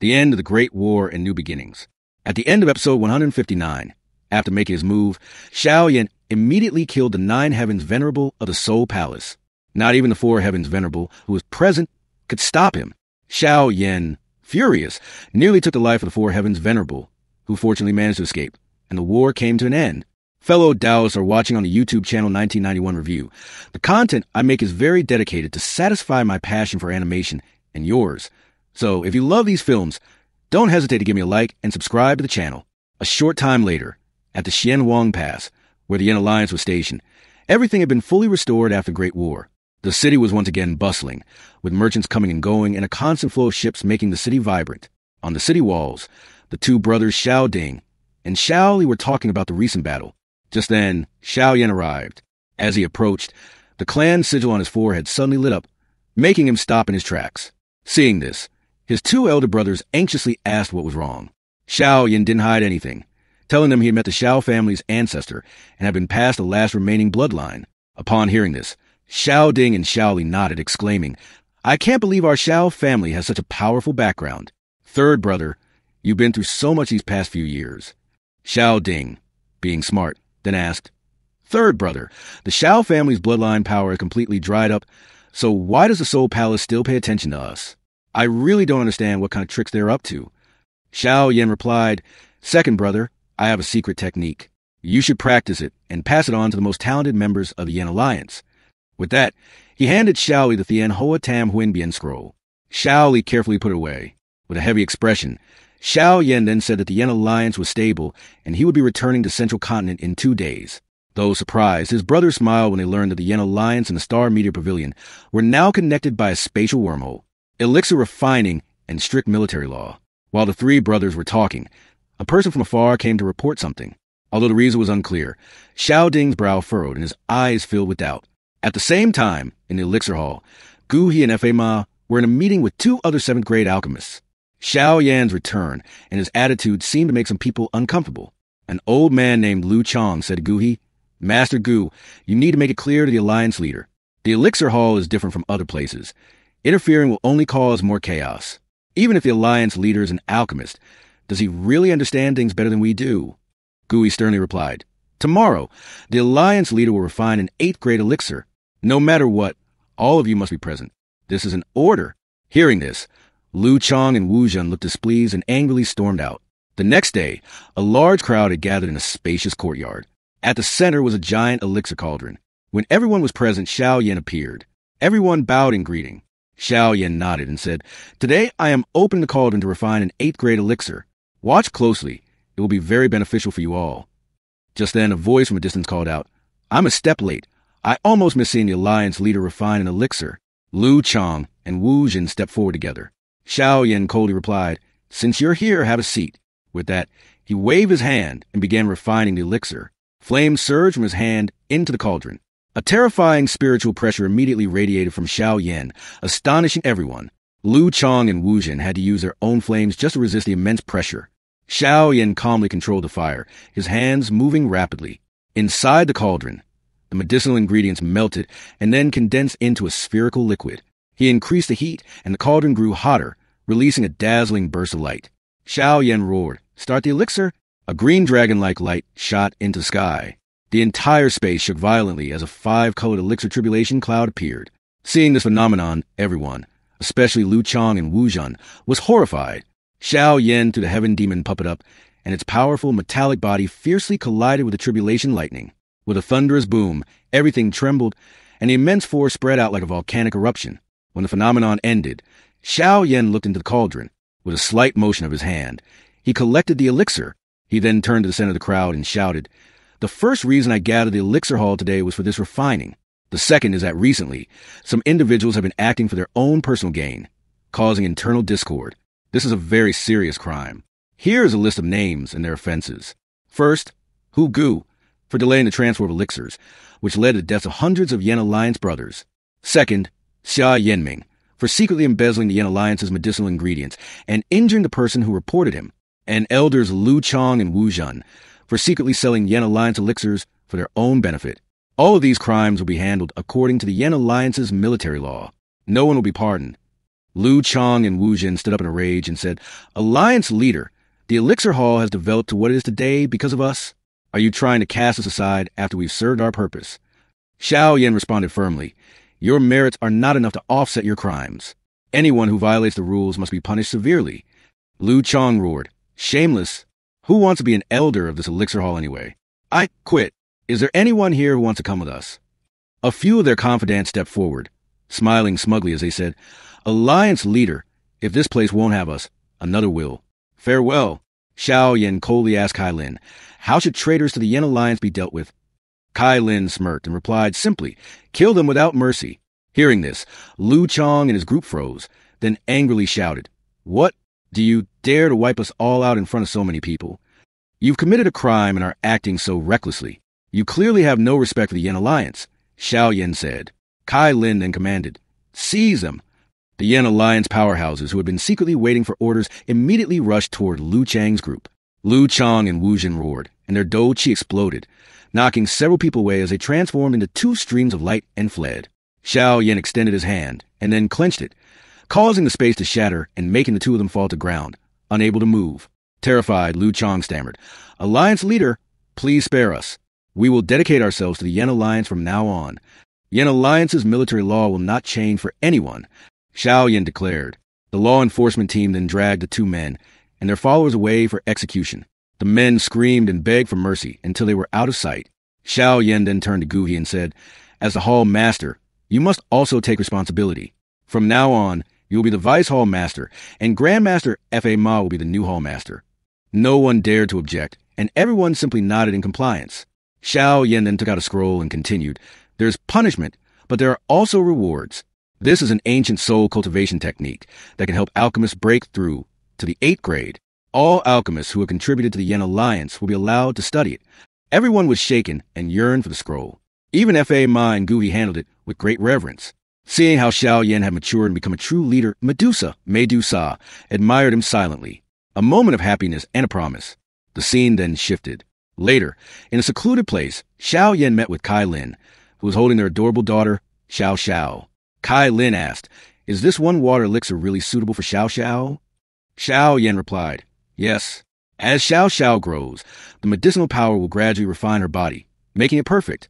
The end of the Great War and New Beginnings. At the end of episode 159, after making his move, Xiao Yan immediately killed the 9 heavens venerable of the Soul Palace. Not even the 4 heavens venerable, who was present, could stop him. Xiao Yan, furious, nearly took the life of the 4 heavens venerable, who fortunately managed to escape, and the war came to an end. Fellow Taoists are watching on the YouTube channel 1991 Review. The content I make is very dedicated to satisfy my passion for animation and yours. So if you love these films, don't hesitate to give me a like and subscribe to the channel. A short time later, at the Xianwang Pass, where the Yin Alliance was stationed, everything had been fully restored after the Great War. The city was once again bustling, with merchants coming and going and a constant flow of ships making the city vibrant. On the city walls, the 2 brothers Xiao Ding and Xiao Li were talking about the recent battle. Just then, Xiao Yan arrived. As he approached, the clan sigil on his forehead suddenly lit up, making him stop in his tracks. Seeing this, his 2 elder brothers anxiously asked what was wrong. Xiao Yan didn't hide anything, telling them he had met the Xiao family's ancestor and had been passed the last remaining bloodline. Upon hearing this, Xiao Ding and Xiao Li nodded, exclaiming, "I can't believe our Xiao family has such a powerful background. Third brother, you've been through so much these past few years." Xiao Ding, being smart, then asked, "Third brother, the Xiao family's bloodline power has completely dried up, so why does the Soul Palace still pay attention to us? I really don't understand what kind of tricks they're up to." Xiao Yan replied, "Second brother, I have a secret technique. You should practice it and pass it on to the most talented members of the Yin Alliance." With that, he handed Xiao Li the Thien Hoa Tam Huin Bien scroll. Xiao Li carefully put it away. With a heavy expression, Xiao Yan then said that the Yin Alliance was stable and he would be returning to Central Continent in 2 days. Though surprised, his brothers smiled when they learned that the Yin Alliance and the Star Meteor Pavilion were now connected by a spatial wormhole, elixir refining, and strict military law. While the 3 brothers were talking, a person from afar came to report something. Although the reason was unclear, Xiao Ding's brow furrowed and his eyes filled with doubt. At the same time, in the elixir hall, Gu He and F.A. Ma were in a meeting with 2 other 7th-grade alchemists. Xiao Yan's return and his attitude seemed to make some people uncomfortable. An old man named Lu Chong said to Gu He, "Master Gu, you need to make it clear to the Alliance leader. The elixir hall is different from other places. Interfering will only cause more chaos. Even if the Alliance leader is an alchemist, does he really understand things better than we do?" Gu He sternly replied, "Tomorrow, the Alliance leader will refine an 8th-grade elixir. No matter what, all of you must be present. This is an order." Hearing this, Lu Chong and Wu Zhen looked displeased and angrily stormed out. The next day, a large crowd had gathered in a spacious courtyard. At the center was a giant elixir cauldron. When everyone was present, Xiao Yan appeared. Everyone bowed in greeting. Xiao Yan nodded and said, "Today I am opening the cauldron to refine an 8th-grade elixir. Watch closely. It will be very beneficial for you all." Just then, a voice from a distance called out, "I'm a step late. I almost missed seeing the Alliance leader refine an elixir." Lu Chong and Wu Zhen stepped forward together. Xiao Yan coldly replied, "Since you're here, have a seat." With that, he waved his hand and began refining the elixir. Flames surged from his hand into the cauldron. A terrifying spiritual pressure immediately radiated from Xiao Yan, astonishing everyone. Lu Chong and Wu Zhen had to use their own flames just to resist the immense pressure. Xiao Yan calmly controlled the fire, his hands moving rapidly. Inside the cauldron, the medicinal ingredients melted and then condensed into a spherical liquid. He increased the heat, and the cauldron grew hotter, releasing a dazzling burst of light. Xiao Yan roared, "Start the elixir!" A green dragon-like light shot into the sky. The entire space shook violently as a 5-colored elixir tribulation cloud appeared. Seeing this phenomenon, everyone, especially Lu Chong and Wu Zhen, was horrified. Xiao Yan threw the heaven demon puppet up, and its powerful metallic body fiercely collided with the tribulation lightning. With a thunderous boom, everything trembled, and the immense force spread out like a volcanic eruption. When the phenomenon ended, Xiao Yan looked into the cauldron. With a slight motion of his hand, he collected the elixir. He then turned to the center of the crowd and shouted, "The first reason I gathered the elixir hall today was for this refining. The second is that recently, some individuals have been acting for their own personal gain, causing internal discord. This is a very serious crime. Here is a list of names and their offenses. First, Hu Gu, for delaying the transfer of elixirs, which led to the deaths of hundreds of Yin Alliance brothers. Second, Xia Yanming, for secretly embezzling the Yin Alliance's medicinal ingredients and injuring the person who reported him. And elders Lu Chong and Wu Zhen, for secretly selling Yin Alliance elixirs for their own benefit. All of these crimes will be handled according to the Yin Alliance's military law. No one will be pardoned. Lu Chong and Wu Jin stood up in a rage and said, Alliance leader, the Elixir Hall has developed to what it is today because of us? Are you trying to cast us aside after we've served our purpose? Xiao Yan responded firmly, your merits are not enough to offset your crimes. Anyone who violates the rules must be punished severely. Lu Chong roared, shameless. Who wants to be an elder of this Elixir Hall anyway? I quit. Is there anyone here who wants to come with us? A few of their confidants stepped forward, smiling smugly as they said, Alliance leader, if this place won't have us, another will. Farewell. Xiao Yan coldly asked Kai Lin, how should traitors to the Yen Alliance be dealt with? Kai Lin smirked and replied simply, kill them without mercy. Hearing this, Lu Chong and his group froze, then angrily shouted, what? Do you dare to wipe us all out in front of so many people? You've committed a crime and are acting so recklessly. You clearly have no respect for the Yen Alliance, Xiao Yan said. Kai Lin then commanded, seize them. The Yen Alliance powerhouses who had been secretly waiting for orders immediately rushed toward Lu Chang's group. Lu Chong and Wu Jin roared, and their dou qi exploded, knocking several people away as they transformed into two streams of light and fled. Xiao Yan extended his hand, and then clenched it, causing the space to shatter and making the two of them fall to ground, unable to move. Terrified, Lu Chong stammered, Alliance leader, please spare us. We will dedicate ourselves to the Yen Alliance from now on. Yen Alliance's military law will not change for anyone, Xiao Yan declared. The law enforcement team then dragged the two men and their followers away for execution. The men screamed and begged for mercy until they were out of sight. Xiao Yan then turned to Gu He and said, as the hall master, you must also take responsibility. From now on, you will be the vice hall master, and Grandmaster F.A. Ma will be the new hall master. No one dared to object, and everyone simply nodded in compliance. Xiao Yan then took out a scroll and continued, there's punishment, but there are also rewards. This is an ancient soul cultivation technique that can help alchemists break through to the 8th grade. All alchemists who have contributed to the Yen Alliance will be allowed to study it. Everyone was shaken and yearned for the scroll. Even F.A. Ma and Gu He handled it with great reverence. Seeing how Xiao Yan had matured and become a true leader, Medusa admired him silently. A moment of happiness and a promise. The scene then shifted. Later, in a secluded place, Xiao Yan met with Kai Lin, who was holding their adorable daughter, Xiao Xiao. Kai Lin asked, is this one water elixir really suitable for Xiao Xiao? Xiao Yan replied, yes. As Xiao Xiao grows, the medicinal power will gradually refine her body, making it perfect.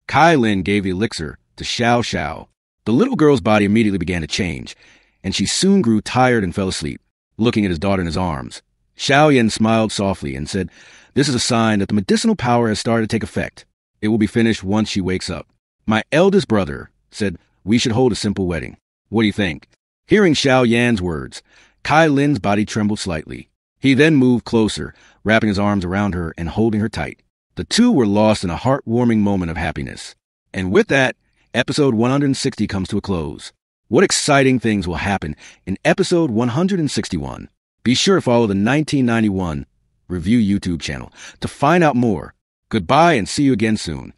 Kai Lin gave the elixir to Xiao Xiao. The little girl's body immediately began to change, and she soon grew tired and fell asleep, looking at his daughter in his arms. Xiao Yan smiled softly and said, this is a sign that the medicinal power has started to take effect. It will be finished once she wakes up. My eldest brother said, we should hold a simple wedding. What do you think? Hearing Xiao Yan's words, Kai Lin's body trembled slightly. He then moved closer, wrapping his arms around her and holding her tight. The two were lost in a heartwarming moment of happiness. And with that, episode 160 comes to a close. What exciting things will happen in episode 161? Be sure to follow the 1991 Review YouTube channel to find out more. Goodbye and see you again soon.